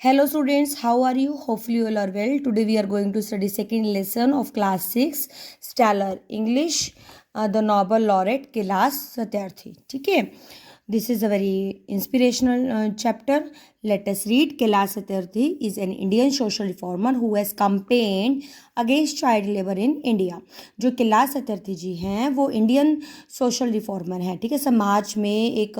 Hello students, how are you? Hopefully you all are well. Today we are going to study second lesson of class 6 Stellar English, the Nobel laureate Kailash Satyarthi. ठीक है, this is a very inspirational chapter. Let us read. Kailash Satyarthi is an Indian social reformer who has campaigned against child labour in India. जो कैलाश सत्यार्थी जी हैं वो Indian social reformer हैं, ठीक है। समाज में एक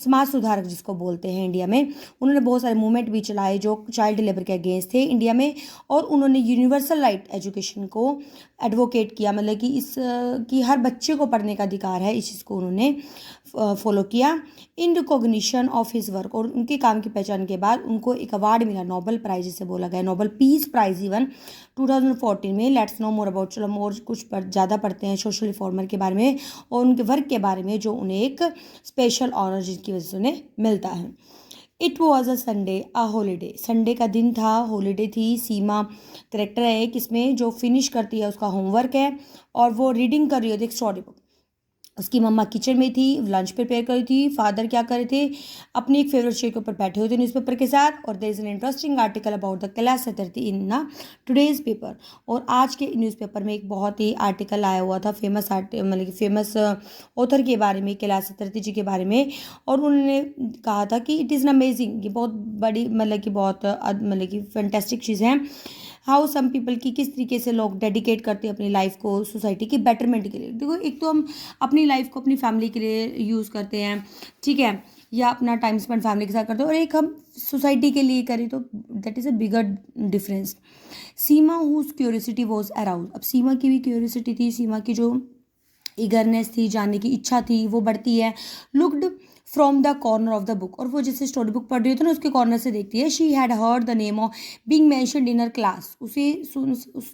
समाज सुधारक जिसको बोलते हैं इंडिया में। उन्होंने बहुत सारे मूवमेंट भी चलाए जो चाइल्ड लेबर के अगेंस्ट थे इंडिया में, और उन्होंने यूनिवर्सल राइट एजुकेशन को एडवोकेट किया, मतलब कि इस कि हर बच्चे को पढ़ने का अधिकार है, इस चीज़ को उन्होंने फॉलो किया। In recognition of his work, और उनके काम की पहचान के बाद उनको एक अवार्ड मिला, नोबेल प्राइज जिसे बोला गया, नोबेल पीस प्राइज इवन 2014 में। लेट्स नो मोर अबाउट, चलो मोर कुछ ज़्यादा पढ़ते हैं सोशल रिफॉर्मर के बारे में और उनके वर्क के बारे में, जो उन्हें एक स्पेशल ऑनर जिसकी वजह से उन्हें मिलता है। It was a Sunday, a holiday, Sunday का दिन था, हॉलीडे थी। सीमा करेक्टर है एक इसमें, जो फिनिश करती है उसका होमवर्क है और वो रीडिंग कर रही होती है एक स्टोरी बुक। उसकी मम्मा किचन में थी, लंच प्रिपेयर कर रही थी। फादर क्या कर रहे थे, अपनी एक फेवरेट चेयर के ऊपर बैठे हुए थे न्यूज़पेपर के साथ। और there is an interesting article about the Kailash Satyarthi in ना टुडेज पेपर। और आज के न्यूज़पेपर में एक बहुत ही आर्टिकल आया हुआ था फेमस मतलब कि फेमस ऑथर के बारे में, कैलाश सत्यार्थी जी के बारे में। और उन्होंने कहा था कि इट इज़ एन अमेजिंग, ये बहुत बड़ी मतलब कि बहुत मतलब कि फैंटेस्टिक चीज़ है। हाउ सम पीपल, की किस तरीके से लोग डेडिकेट करते हैं अपनी लाइफ को सोसाइटी की बेटरमेंट के लिए। देखो, एक तो हम अपनी लाइफ को अपनी फैमिली के लिए यूज़ करते हैं, ठीक है, या अपना टाइम स्पेंड फैमिली के साथ करते हैं, और एक हम सोसाइटी के लिए करें तो that is a bigger difference. Seema whose curiosity was arouse, अब सीमा की भी क्यूरियोसिटी थी, सीमा की जो ईगरनेस थी, जानने की इच्छा थी, वो बढ़ती है। Looked from the corner of the book, और वो जैसे स्टोरी बुक पढ़ रही होती है ना, उसके कॉर्नर से देखती है। She had heard the name of being mentioned in her class,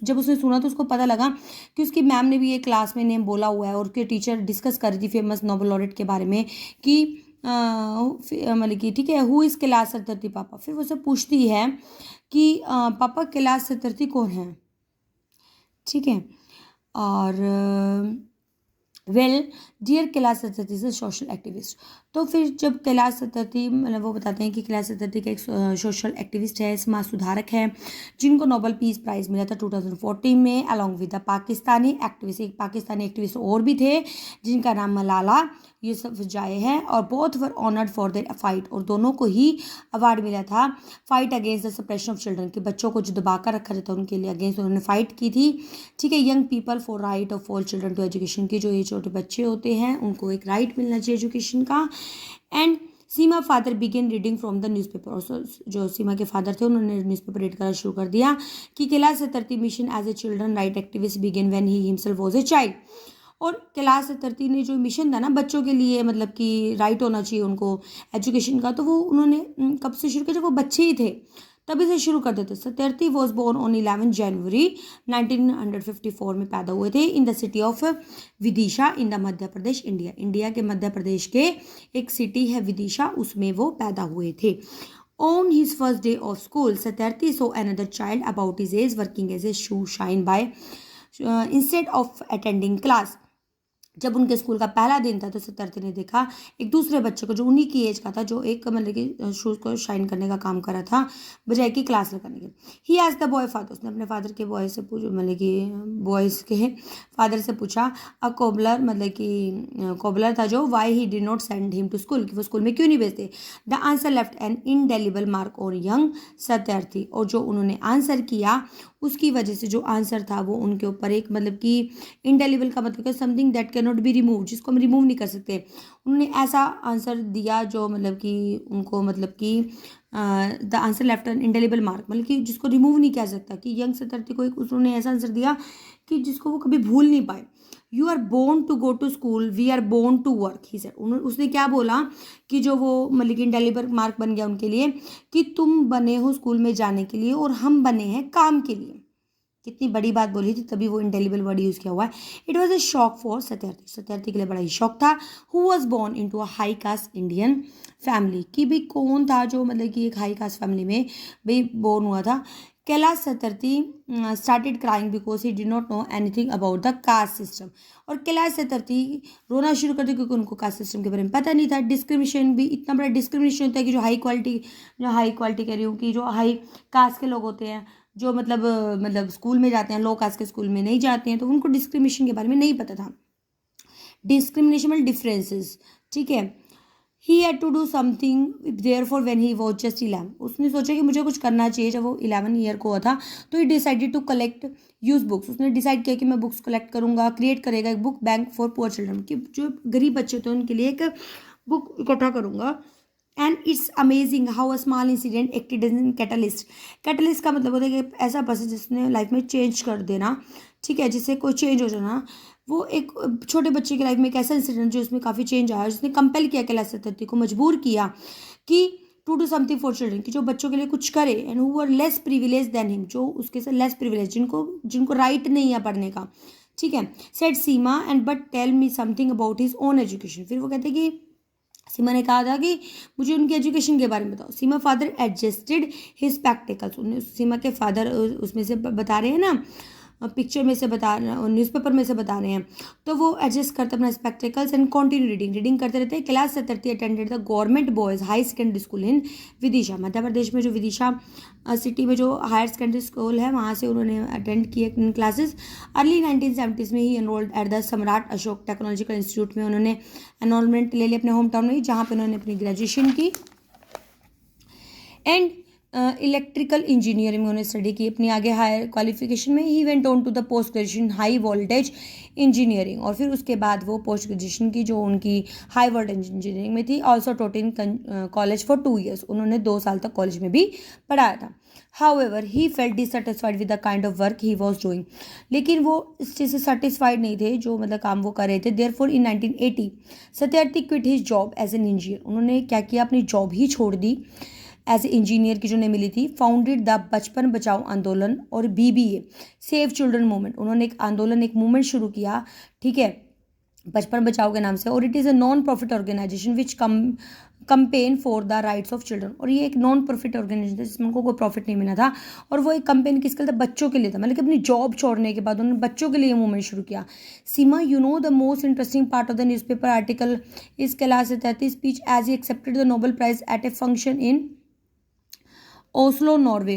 जब उसने सुना तो उसको पता लगा कि उसकी मैम ने भी ये क्लास में नेम बोला हुआ है, और उसके टीचर डिस्कस कर रही थी फेमस नोबेल लॉरेट के बारे में कि मतलब कि ठीक है, हु इज़ कैलाश सत्यार्थी पापा। फिर वो सब पूछती है कि पापा कैलाश सत्यार्थी कौन है, ठीक है। और well dear Kailash Satyarthi is a social activist. तो फिर जब कैलाश सत्यार्थी, मतलब वो बताते हैं कि कैलाश सत्यार्थी का एक सोशल एक्टिविस्ट है, समाज सुधारक है, जिनको नोबेल पीस प्राइज़ मिला था 2014 में, along with the Pakistani activist. एक पाकिस्तानी एक्टिविस्ट और भी थे जिनका नाम मलाला यूसुफजई है, और both were honoured for their fight, और दोनों को ही अवार्ड मिला था fight against the suppression of children, के बच्चों को जो दबा कर रखा जाता है उनके लिए अगेंस्ट उन्होंने फाइट की थी, ठीक है। Young people for right of all children to education, के जो ये छोटे बच्चे होते हैं उनको एक राइट मिलना चाहिए एजुकेशन का। And Seema father began reading from the newspaper, और जो सीमा के फादर थे उन्होंने न्यूज़पेपर रीड करना शुरू कर दिया कि Kailash Satyarthi mission as a children right activist began when he himself was a child. और कैलाश सत्यार्थी ने जो मिशन था ना बच्चों के लिए, मतलब कि राइट होना चाहिए उनको एजुकेशन का, तो वो उन्होंने कब से शुरू किया, जब वो बच्चे ही थे तभी से शुरू कर देते। सत्यार्थी वॉज बोर्न ऑन 11 जनवरी 1954 में पैदा हुए थे in the city of Vidisha in the Madhya Pradesh India. India के मध्य प्रदेश के एक सिटी है विदिशा, उसमें वो पैदा हुए थे। On his first day of school Satyarthi saw another child about his age working as a shoe shine boy instead of attending class. जब उनके स्कूल का पहला दिन था तो सत्यार्थी ने देखा एक दूसरे बच्चे को जो उन्हीं की एज का था, जो एक मतलब कि शूज़ को शाइन करने का काम कर रहा था बजाय कि क्लास लगाने के। ही एज द बॉय फादर, उसने अपने फादर के बॉय से पूछा, मतलब कि बॉयज़ के फादर से पूछा, अ कोबलर, मतलब कि कोबलर था जो, why he did not send him to school, कि वो स्कूल में क्यों नहीं भेजते। The answer left an indelible mark on young Satyarthi, और जो उन्होंने आंसर किया उसकी वजह से जो आंसर था वो उनके ऊपर एक मतलब कि इनडेलिबल का मतलब something that can not be remove, जिसको हम रिमूव नहीं कर सकते। उन्होंने ऐसा आंसर दिया जो मतलब कि उनको मतलब कि the answer left N indelible mark, मतलब कि जिसको रिमूव नहीं किया सकता, कि यंग सत्यार्थी को एक उन्होंने ऐसा आंसर दिया कि जिसको वो कभी भूल नहीं पाए। You are born to go to school, we are born to work, he said. उसने क्या बोला कि जो वो मतलब कि इंडेलिबल मार्क बन गया उनके लिए, कि तुम बने हो स्कूल में जाने के लिए और हम बने हैं काम के लिए। कितनी बड़ी बात बोली थी, तभी वो इंडेलिबल वर्ड यूज़ किया हुआ है। It was a shock for Satyarthi, Satyarthi के लिए बड़ा ही शॉक था। Who was born into a high caste Indian family, कि भाई कौन था जो मतलब कि एक हाई कास्ट फैमिली में भाई बोर्न हुआ था। Kailash Satyarthi started crying because he did not know anything about the caste system. और कैलाश सतर्थी रोना शुरू कर दिया क्योंकि उनको कास्ट सिस्टम के बारे में पता नहीं था। डिस्क्रिमिनेशन भी इतना बड़ा डिस्क्रिमिनेशन होता है कि जो हाई क्वालिटी कह रही हूँ कि जो हाई कास्ट के लोग होते हैं, जो मतलब स्कूल में जाते हैं, लो कास्ट के स्कूल में नहीं जाते हैं, तो उनको डिस्क्रिमिनेशन के बारे में नहीं पता था। डिस्क्रिमिनेशनल डिफरेंसेस, ठीक है। He had to do something there for when he was just 11। उसने सोचा कि मुझे कुछ करना चाहिए जब वो 11 ईयर को हुआ था। तो he decided to collect use books. उसने डिसाइड किया कि मैं बुक्स कलेक्ट करूंगा, क्रिएट करेगा एक book bank for poor children, कि जो गरीब बच्चे होते हैं उनके लिए एक बुक इकट्ठा करूंगा। And it's amazing how a small incident acted as catalyst. Catalyst का मतलब होता है कि ऐसा पर्सन जिसने लाइफ में चेंज कर देना, ठीक है, जिससे कोई चेंज हो जाना। वो एक छोटे बच्चे की लाइफ में एक ऐसा इंसिडेंट जो उसमें काफ़ी चेंज आया, जिसने कंपेल किया कैलाश सतर्थी को, मजबूर किया कि to do something for children, कि जो बच्चों के लिए कुछ करे। And who were less privilege than him, जो उसके से लेस प्रिविलेज, जिनको राइट नहीं है पढ़ने का, ठीक है। Said Seema and but tell me something about his own education. फिर वो कहते कि सीमा ने कहा था कि मुझे उनकी एजुकेशन के बारे में बताओ। सीमा फादर एडजस्टेड हिज स्पेक्टिकल्स। उन्हें सीमा के फादर उसमें से बता रहे हैं ना, पिक्चर में से बता न्यूज़पेपर में से बता रहे हैं, तो वो एडजस्ट करते अपना स्पेक्टिकल्स एंड कंटिन्यू रीडिंग करते रहते हैं। Kailash Satyarthi attended the government boys high secondary school in Vidisha. Madhya Pradesh में जो विदिशा सिटी में जो हायर सेकेंडरी स्कूल है, वहाँ से उन्होंने अटेंड किए क्लासेस। अर्ली 1970s में ही एनरोल्ड एट द सम्राट अशोक टेक्नोलॉजिकल इंस्टीट्यूट में उन्होंने एनरोलमेंट ले लिया अपने होम टाउन में, जहाँ पर उन्होंने अपनी ग्रेजुएशन की। एंड इलेक्ट्रिकल इंजीनियरिंग में उन्होंने स्टडी की अपनी आगे हायर क्वालिफिकेशन में। He went on to the post graduation high voltage engineering, और फिर उसके बाद वो पोस्ट ग्रेजुएशन की जो उनकी हाई वोल्टेज इंजीनियरिंग में थी। Also taught in college for 2 years, उन्होंने 2 साल तक कॉलेज में भी पढ़ाया था। However he felt dissatisfied with the kind of work he was doing, लेकिन वो इस चीज़ से सेटिस्फाइड नहीं थे जो मतलब काम वो कर रहे थे। Therefore in 1980 Satyarthi quit his job as an engineer. उन्होंने क्या किया, अपनी जॉब ही छोड़ दी एज ए इंजीनियर की जो उन्हें मिली थी। फाउंडेड द बचपन बचाओ आंदोलन और BBA सेव चिल्ड्रन मूवमेंट। उन्होंने एक आंदोलन, एक मूवमेंट शुरू किया, ठीक है, बचपन बचाओ के नाम से। और it is a non profit organisation which campaign for the rights of children. और ये एक नॉन प्रॉफिट ऑर्गेनाइजेशन था जिसमें उनको कोई प्रॉफिट नहीं मिला था, और वो एक कंपेन किसके लिए था, बच्चों के लिए था। मतलब कि अपनी जॉब छोड़ने के बाद उन्होंने बच्चों के लिए मूवमेंट शुरू किया। Seema, you know the most interesting part of the newspaper article is Kailash Satyarthi speech as he accepted the Nobel prize at a function in Oslo, Norway.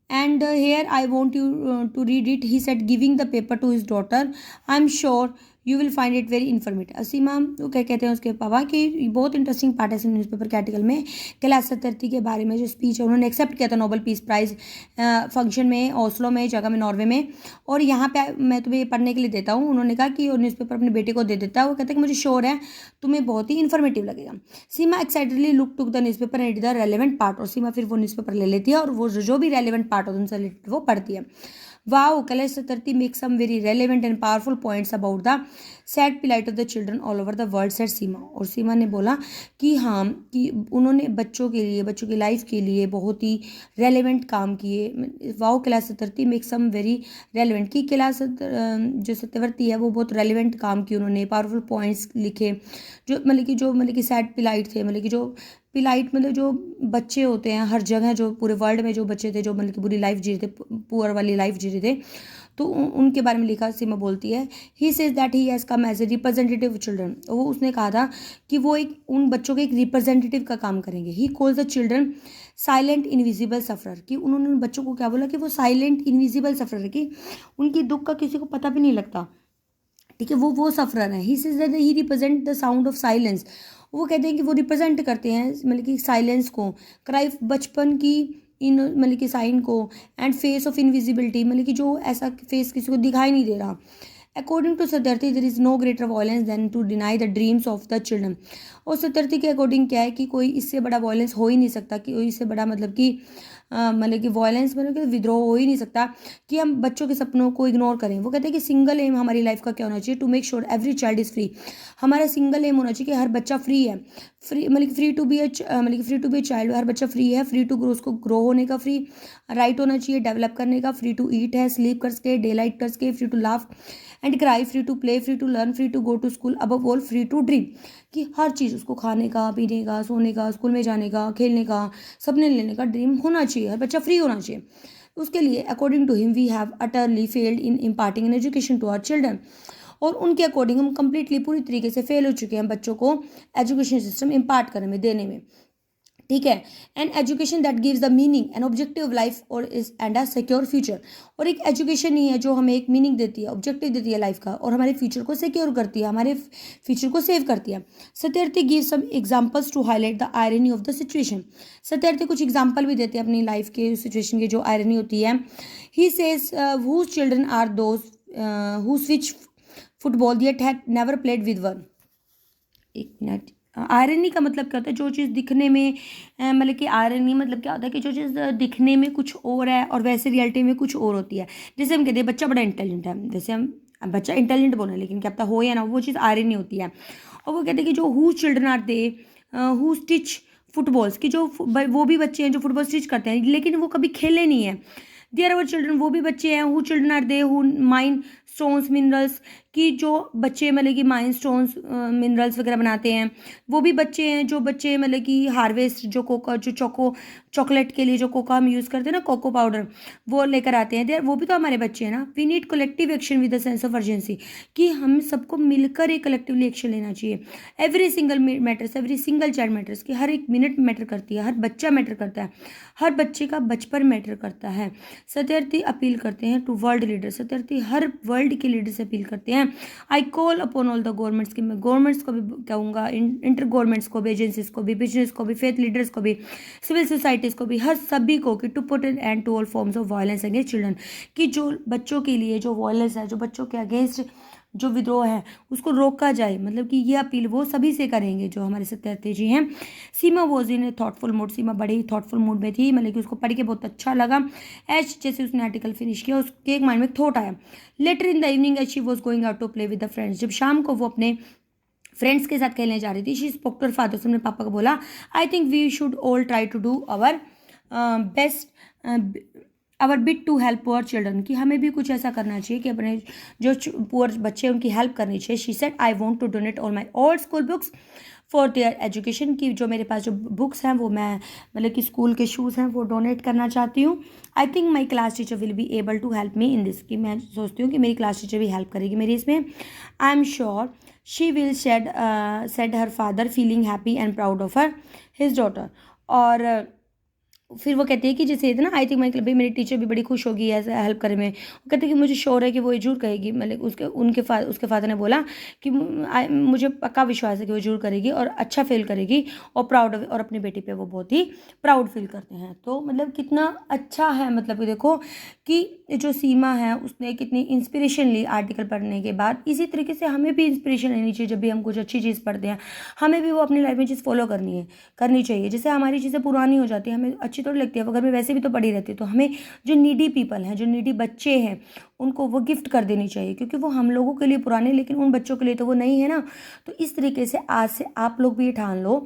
And here I want you to read it. He said, giving the paper to his daughter, I'm sure you will find it very informative. Aseema वो क्या कहते हैं उसके पापा कि बहुत interesting part है इस न्यूज़पेपर के आर्टिकल में कैलाश सतर्थी के बारे में जो स्पीच है उन्होंने एक्सेप्ट किया था नोबेल पीस प्राइज़ फंक्शन में, ओस्लो में, जगह में, नॉर्वे में। और यहाँ पे मैं तुम्हें ये पढ़ने के लिए देता हूँ। उन्होंने कहा कि न्यूज़पेपर अपने बेटे को दे देता है। वो कहते हैं कि मुझे श्योर है तुम्हें बहुत ही इन्फॉर्मेटिव लगेगा। Seema excitedly look to the newspaper and the relevant part. और सीमा फिर वो न्यूज़पेपर ले लेती है और वो जो भी रेलेवेंट पार्ट होता है उनसे रिलेटेड वो पढ़ती है। Wow, Kailash Satyarthi makes some very relevant and powerful points about the sad plight of the children all over the world, said सीमा। और सीमा ने बोला कि हाँ, कि उन्होंने बच्चों के लिए, बच्चों की लाइफ के लिए बहुत ही रेलेवेंट काम किए। Wow Kailash Satyarthi make some very relevant, कि कैलाश जो सत्यवर्ती है वो बहुत रेलेवेंट काम किए, उन्होंने पावरफुल पॉइंट्स लिखे जो सैड पिलाइट थे, मतलब कि जो पिलाइट मतलब जो बच्चे होते हैं हर जगह, जो पूरे वर्ल्ड में जो बच्चे थे जो मतलब कि बुरी लाइफ जी रहे थे, पुअर वाली लाइफ जी रहे थे, तो उनके बारे में लिखा। सीमा बोलती है he says that he has come as a representative children. वो उसने कहा था कि वो एक उन बच्चों के एक रिप्रेजेंटेटिव का काम करेंगे। He calls the children silent invisible sufferer, कि उन्होंने उन बच्चों को क्या बोला कि वो साइलेंट इनविजिबल सफरर है, कि उनकी दुख का किसी को पता भी नहीं लगता, ठीक है, वो सफरर है। He says that he represent the sound of silence. वो कहते हैं कि वो रिप्रेजेंट करते हैं मतलब कि साइलेंस को, क्राई बचपन की इन मतलब कि साइन को, एंड फेस ऑफ इनविजिबिलिटी मतलब कि जो ऐसा फेस किसी को दिखाई नहीं दे रहा। According to Satyarthi there is no greater violence than to deny the dreams of the children. और सत्यर्थी के अकॉर्डिंग क्या है कि कोई इससे बड़ा वायलेंस हो ही नहीं सकता, कि इससे बड़ा मतलब कि वायलेंस मतलब कि विद्रोह हो ही नहीं सकता कि हम बच्चों के सपनों को इग्नोर करें। वो कहते हैं कि सिंगल एम हमारी लाइफ का क्या होना चाहिए, to make sure every child is free. हमारा सिंगल एम होना चाहिए कि हर बच्चा फ्री है, free to be a child, हर बच्चा फ्री है, फ्री टू ग्रो, उसको ग्रो होने का फ्री राइट होना चाहिए, डेवलप करने का, फ्री टू ईट है, स्लीप करके, डे लाइट करके, free to laugh and cry, free to play, free to learn, free to go to school, above all free to dream, कि हर चीज़ उसको खाने का, पीने का, सोने का, स्कूल में जाने का, खेलने का, सपने लेने का ड्रीम होना चाहिए, हर बच्चा फ्री होना चाहिए। उसके लिए according to him we have utterly failed in imparting an education to our children. और उनके अकॉर्डिंग हम कंप्लीटली पूरी तरीके से फेल हो चुके हैं बच्चों को एजुकेशन सिस्टम इम्पार्ट करने में, देने में। ठीक है। An education that gives the meaning and objective life और is and a secure future. और एक एजुकेशन ही है जो हमें एक मीनिंग देती है, ऑब्जेक्टिव देती है लाइफ का, और हमारे फ्यूचर को सिक्योर करती है, हमारे फ्यूचर को सेव करती है। Satyarthi give some examples to highlight the irony of the situation. Satyarthi कुछ एग्जाम्पल भी देते हैं अपनी लाइफ के सिचुएशन की जो आयरनी होती है। He says whose children are those who स्विच football yet had never played with one. एक मिनट। आयरनी का मतलब क्या होता है, जो चीज़ दिखने में मतलब कि आयरनी मतलब क्या होता है कि जो चीज़ दिखने में कुछ और है और वैसे रियलिटी में कुछ और होती है। जैसे हम कहते हैं बच्चा बड़ा इंटेलिजेंट है, जैसे हम बच्चा इंटेलिजेंट बोल रहे हैं, लेकिन क्या पता हो या ना, वो चीज़ आयरनी होती है। और वो कहते हैं कि जो who children are they who stitch footballs, की जो वो भी बच्चे हैं जो फुटबॉल स्टिच करते हैं लेकिन वो कभी खेले नहीं है। देयर आवर चिल्ड्रन, वो भी बच्चे हैं, who children are they who mine stones minerals, की जो बच्चे मतलब कि माइन स्टोन्स मिनरल्स वगैरह बनाते हैं। वो भी बच्चे हैं जो बच्चे मतलब कि हार्वेस्ट जो कोका जो चॉकलेट के लिए जो कोका हम यूज़ करते हैं ना, कोको पाउडर, वो लेकर आते हैं। देयर वो भी तो हमारे बच्चे हैं ना। We need collective action with the sense of urgency, कि हम सबको मिलकर एक कलेक्टिवली एक्शन लेना चाहिए। Every single matters, every single child matters, कि हर एक मिनट मैटर करती है, हर बच्चा मैटर करता है, हर बच्चे का बचपन मैटर करता है। सत्यार्थी अपील करते हैं टू वर्ल्ड लीडर, सत्यार्थी हर वर्ल्ड के लीडर से अपील करते हैं। I call upon all the governments, की मैं गवर्नमेंट्स को भी कहूँगा, इंटर गवर्नमेंट्स को भी, एजेंसीज को भी, बिजनेस को भी, फेथ लीडर्स को भी, सिविल सोसाइटीज़ को भी, हर सभी को, कि to put an end to all forms of violence against children, कि जो बच्चों के लिए जो वायलेंस है, जो बच्चों के अगेंस्ट जो विद्रोह है उसको रोका जाए। मतलब कि ये अपील वो सभी से करेंगे जो हमारे सत्यार्थी जी हैं। Seema was in a thoughtful mood, Seema बड़े ही थॉटफुल मूड में थी, मतलब कि उसको पढ़ के बहुत अच्छा लगा। एज जैसे उसने आर्टिकल फिनिश किया उसके एक माइंड में थॉट आया। Later in the evening as she was going out to play with the friends, जब शाम को वो अपने फ्रेंड्स के साथ खेलने जा रही थी, she spoke to her father, उसने पापा को बोला, I think we should all try to do our best our bit to help poor children, कि हमें भी कुछ ऐसा करना चाहिए कि अपने जो पुअर बच्चे हैं उनकी हेल्प करनी चाहिए। She said I want to donate all my old school books for their education, की जो मेरे पास जो बुक्स हैं वो मैं मतलब कि स्कूल के शूज़ हैं वो डोनेट करना चाहती हूँ। I think my class teacher will be able to help me in this, कि मैं सोचती हूँ कि मेरी क्लास टीचर भी हेल्प करेगी मेरी इसमें। I am sure she will said her father feeling happy and proud of her his daughter. और फिर वो कहती है कि जैसे ना आई थिंक मैं भाई मेरी टीचर भी बड़ी खुश होगी ऐसा हेल्प करने में। वो कहते हैं कि मुझे श्योर है कि वो जरूर कहेगी, मतलब उसके फादर ने बोला कि मुझे पक्का विश्वास है कि वो जरूर करेगी और अच्छा फील करेगी और प्राउड, और अपनी बेटी पे वो बहुत ही प्राउड फील करते हैं। तो मतलब कितना अच्छा है, मतलब कि देखो कि जो सीमा है उसने कितनी इंस्पिरेशन ली आर्टिकल पढ़ने के बाद। इसी तरीके से हमें भी इंस्पिरेशन लेनी चाहिए, जब भी हम कुछ अच्छी चीज़ पढ़ते हैं हमें भी वो अपनी लाइफ में चीज़ फॉलो करनी चाहिए। जैसे हमारी चीज़ें पुरानी हो जाती है, हमें अच्छी थोड़ी लगती है, अगर मैं वैसे भी तो पड़ी रहती है, तो हमें जो नीडी पीपल हैं, जो नीडी बच्चे हैं, उनको वो गिफ्ट कर देनी चाहिए, क्योंकि वो हम लोगों के लिए पुराने, लेकिन उन बच्चों के लिए तो वो नहीं है ना। तो इस तरीके से आज से आप लोग भी ये ठान लो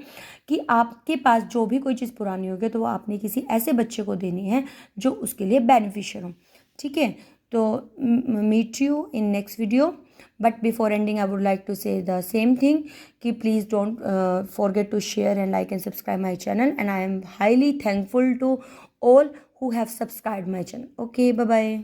कि आपके पास जो भी कोई चीज़ पुरानी होगी तो वो आपने किसी ऐसे बच्चे को देनी है जो उसके लिए बेनिफिशियल हो। ठीक है, तो meet you in next video. But before ending, I would like to say the same thing, कि please don't forget to share and like and subscribe my channel, and I am highly thankful to all who have subscribed my channel. Okay, bye bye.